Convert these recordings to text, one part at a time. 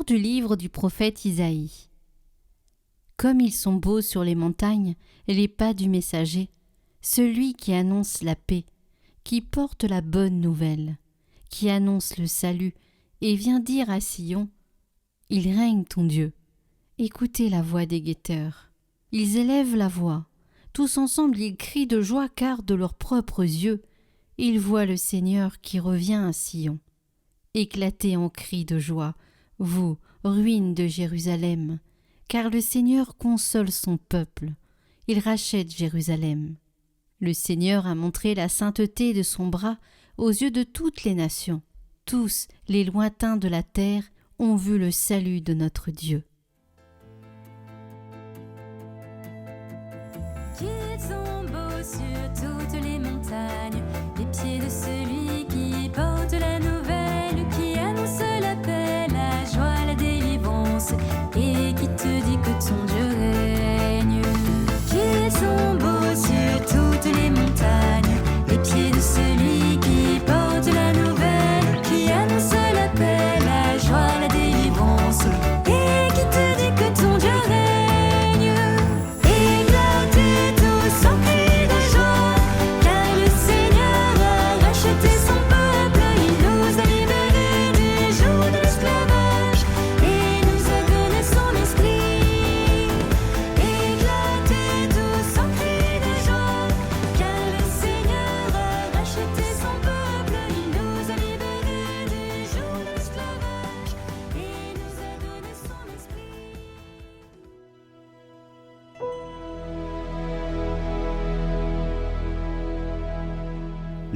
Lecture du livre du prophète Isaïe. Comme ils sont beaux sur les montagnes les pas du messager, celui qui annonce la paix, qui porte la bonne nouvelle, qui annonce le salut et vient dire à Sion: Il règne ton Dieu. Écoutez la voix des guetteurs. Ils élèvent la voix. Tous ensemble ils crient de joie car de leurs propres yeux, ils voient le Seigneur qui revient à Sion. Éclatez en cris de joie, vous, ruines de Jérusalem, car le Seigneur console son peuple. Il rachète Jérusalem. Le Seigneur a montré la sainteté de son bras aux yeux de toutes les nations. Tous les lointains de la terre ont vu le salut de notre Dieu. Qu'ils sont beaux sur toutes les montagnes, les pieds de celui qui porte la nouvelle, qui annonce la paix, la joie, la délivrance, et qui te dit que ton Dieu règne. Qu'ils sont beaux sur toutes les montagnes, les pieds de celui qui porte la nouvelle, qui annonce la paix, la joie, la délivrance, et qui te dit que ton Dieu règne.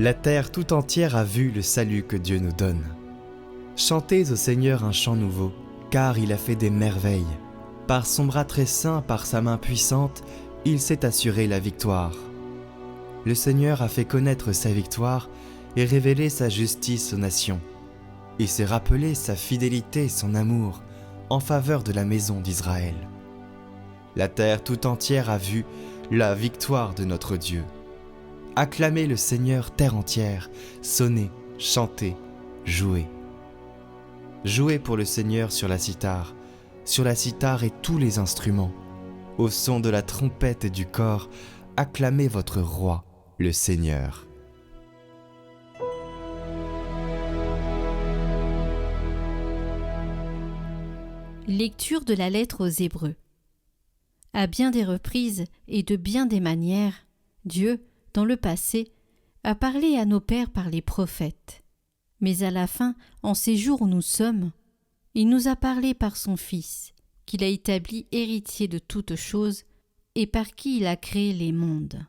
La terre tout entière a vu le salut que Dieu nous donne. Chantez au Seigneur un chant nouveau, car il a fait des merveilles. Par son bras très saint, par sa main puissante, il s'est assuré la victoire. Le Seigneur a fait connaître sa victoire et révélé sa justice aux nations. Il s'est rappelé sa fidélité et son amour en faveur de la maison d'Israël. La terre tout entière a vu la victoire de notre Dieu. Acclamez le Seigneur terre entière, sonnez, chantez, jouez. Jouez pour le Seigneur sur la cithare et tous les instruments. Au son de la trompette et du cor, acclamez votre roi, le Seigneur. Lecture de la lettre aux Hébreux. À bien des reprises et de bien des manières, Dieu, dans le passé, a parlé à nos pères par les prophètes. Mais à la fin, en ces jours où nous sommes, il nous a parlé par son Fils, qu'il a établi héritier de toutes choses et par qui il a créé les mondes.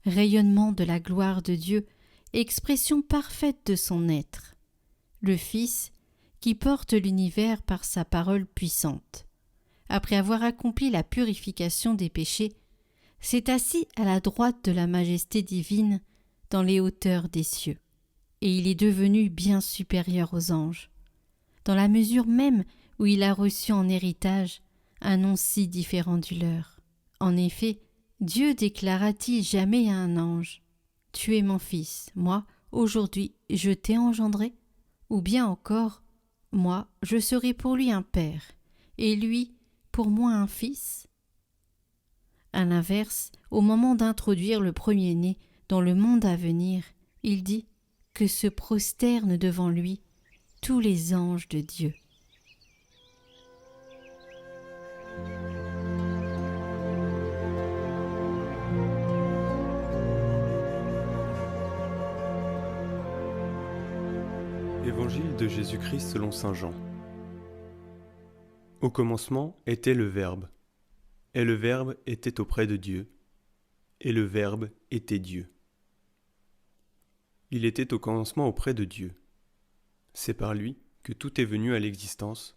Rayonnement de la gloire de Dieu, expression parfaite de son être. Le Fils, qui porte l'univers par sa parole puissante. Après avoir accompli la purification des péchés, s'est assis à la droite de la majesté divine dans les hauteurs des cieux, et il est devenu bien supérieur aux anges, dans la mesure même où il a reçu en héritage un nom si différent du leur. En effet, Dieu déclara-t-il jamais à un ange: « Tu es mon fils, moi, aujourd'hui, je t'ai engendré » ou bien encore: « Moi, je serai pour lui un père, et lui, pour moi un fils » À l'inverse, au moment d'introduire le premier-né dans le monde à venir, il dit que se prosternent devant lui tous les anges de Dieu. Évangile de Jésus-Christ selon saint Jean. Au commencement était le Verbe, et le Verbe était auprès de Dieu, et le Verbe était Dieu. Il était au commencement auprès de Dieu. C'est par lui que tout est venu à l'existence,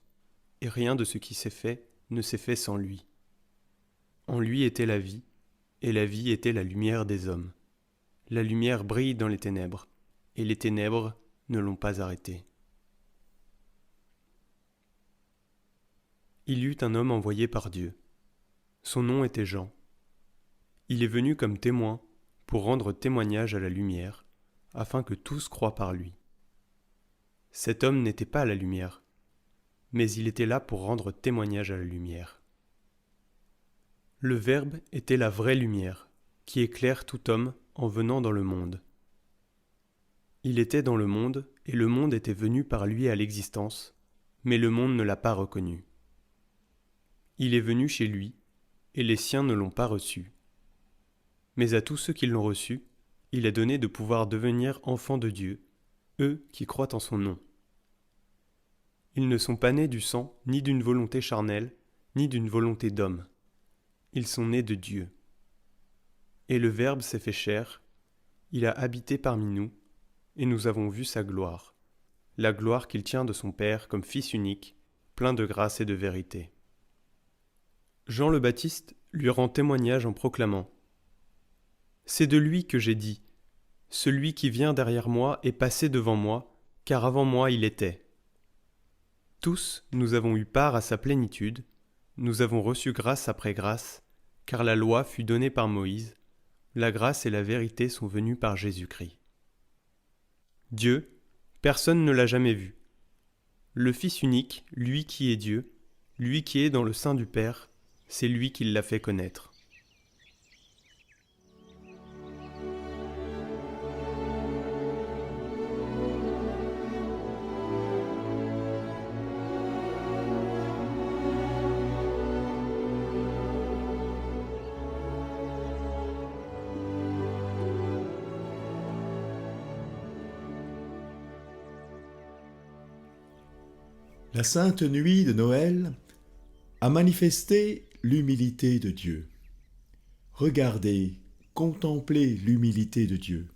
et rien de ce qui s'est fait ne s'est fait sans lui. En lui était la vie, et la vie était la lumière des hommes. La lumière brille dans les ténèbres, et les ténèbres ne l'ont pas arrêtée. Il y eut un homme envoyé par Dieu. Son nom était Jean. Il est venu comme témoin pour rendre témoignage à la lumière, afin que tous croient par lui. Cet homme n'était pas la lumière, mais il était là pour rendre témoignage à la lumière. Le Verbe était la vraie lumière, qui éclaire tout homme en venant dans le monde. Il était dans le monde, et le monde était venu par lui à l'existence, mais le monde ne l'a pas reconnu. Il est venu chez lui, et les siens ne l'ont pas reçu. Mais à tous ceux qui l'ont reçu, il a donné de pouvoir devenir enfants de Dieu, eux qui croient en son nom. Ils ne sont pas nés du sang, ni d'une volonté charnelle, ni d'une volonté d'homme. Ils sont nés de Dieu. Et le Verbe s'est fait chair, il a habité parmi nous, et nous avons vu sa gloire, la gloire qu'il tient de son Père comme Fils unique, plein de grâce et de vérité. Jean le Baptiste lui rend témoignage en proclamant « C'est de lui que j'ai dit, celui qui vient derrière moi est passé devant moi, car avant moi il était. » Tous, nous avons eu part à sa plénitude, nous avons reçu grâce après grâce, car la loi fut donnée par Moïse, la grâce et la vérité sont venues par Jésus-Christ. Dieu, personne ne l'a jamais vu. Le Fils unique, lui qui est Dieu, lui qui est dans le sein du Père, c'est lui qui l'a fait connaître. La sainte nuit de Noël a manifesté l'humilité de Dieu. Regardez, contemplez l'humilité de Dieu.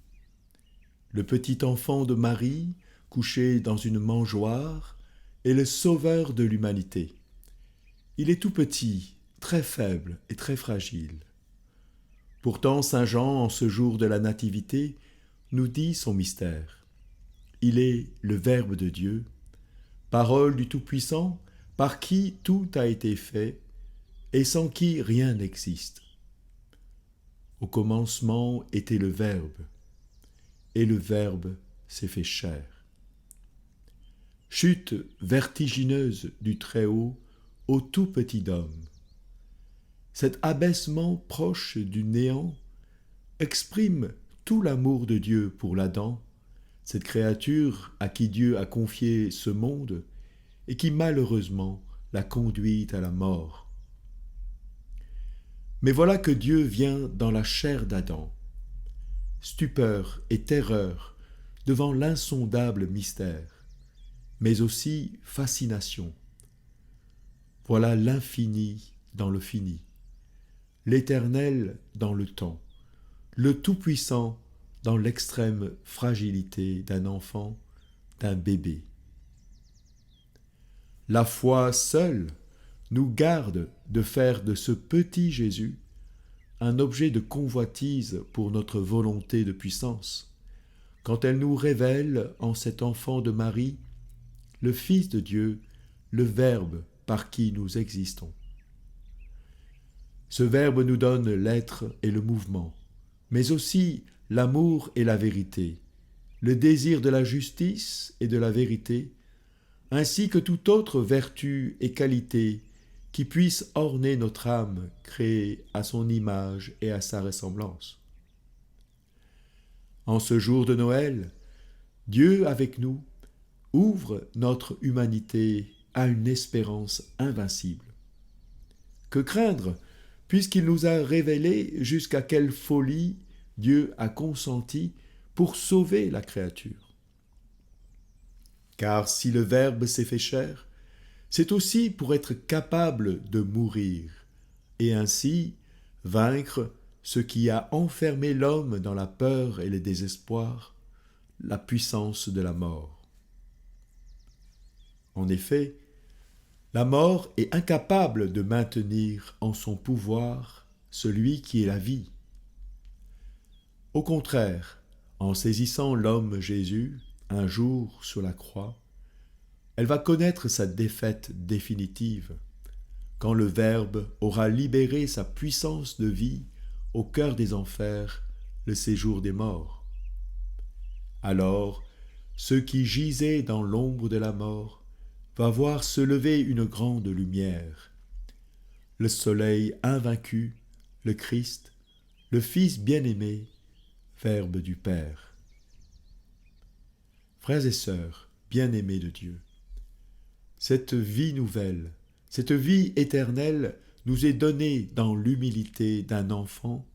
Le petit enfant de Marie, couché dans une mangeoire, est le sauveur de l'humanité. Il est tout petit, très faible et très fragile. Pourtant, Saint Jean, en ce jour de la Nativité, nous dit son mystère. Il est le Verbe de Dieu, parole du Tout-Puissant, par qui tout a été fait et sans qui rien n'existe. Au commencement était le Verbe, et le Verbe s'est fait chair. Chute vertigineuse du Très-Haut au tout petit homme. Cet abaissement proche du néant exprime tout l'amour de Dieu pour l'Adam, cette créature à qui Dieu a confié ce monde et qui malheureusement l'a conduite à la mort. Mais voilà que Dieu vient dans la chair d'Adam. Stupeur et terreur devant l'insondable mystère, mais aussi fascination. Voilà l'infini dans le fini, l'éternel dans le temps, le Tout-Puissant dans l'extrême fragilité d'un enfant, d'un bébé. La foi seule nous garde de faire de ce petit Jésus un objet de convoitise pour notre volonté de puissance, quand elle nous révèle en cet enfant de Marie le Fils de Dieu, le Verbe par qui nous existons. Ce Verbe nous donne l'être et le mouvement, mais aussi l'amour et la vérité, le désir de la justice et de la vérité, ainsi que toute autre vertu et qualité qui puisse orner notre âme créée à son image et à sa ressemblance. En ce jour de Noël, Dieu avec nous ouvre notre humanité à une espérance invincible. Que craindre, puisqu'il nous a révélé jusqu'à quelle folie Dieu a consenti pour sauver la créature. Car si le Verbe s'est fait chair, c'est aussi pour être capable de mourir, et ainsi vaincre ce qui a enfermé l'homme dans la peur et le désespoir, la puissance de la mort. En effet, la mort est incapable de maintenir en son pouvoir celui qui est la vie. Au contraire, en saisissant l'homme Jésus, un jour sur la croix, elle va connaître sa défaite définitive, quand le Verbe aura libéré sa puissance de vie au cœur des enfers, le séjour des morts. Alors, ceux qui gisaient dans l'ombre de la mort va voir se lever une grande lumière. Le soleil invaincu, le Christ, le Fils bien-aimé, Verbe du Père. Frères et sœurs, bien-aimés de Dieu, cette vie nouvelle, cette vie éternelle nous est donnée dans l'humilité d'un enfant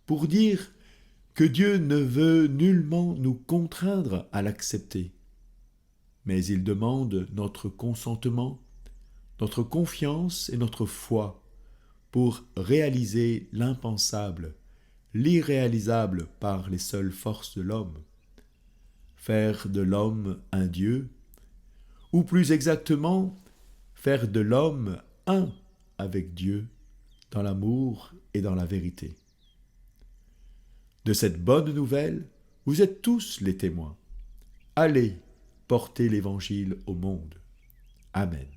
pour dire que Dieu ne veut nullement nous contraindre à l'accepter, mais il demande notre consentement, notre confiance et notre foi pour réaliser l'impensable, l'irréalisable par les seules forces de l'homme, faire de l'homme un Dieu, ou plus exactement, faire de l'homme un avec Dieu dans l'amour et dans la vérité. De cette bonne nouvelle, vous êtes tous les témoins. Allez, portez l'Évangile au monde. Amen.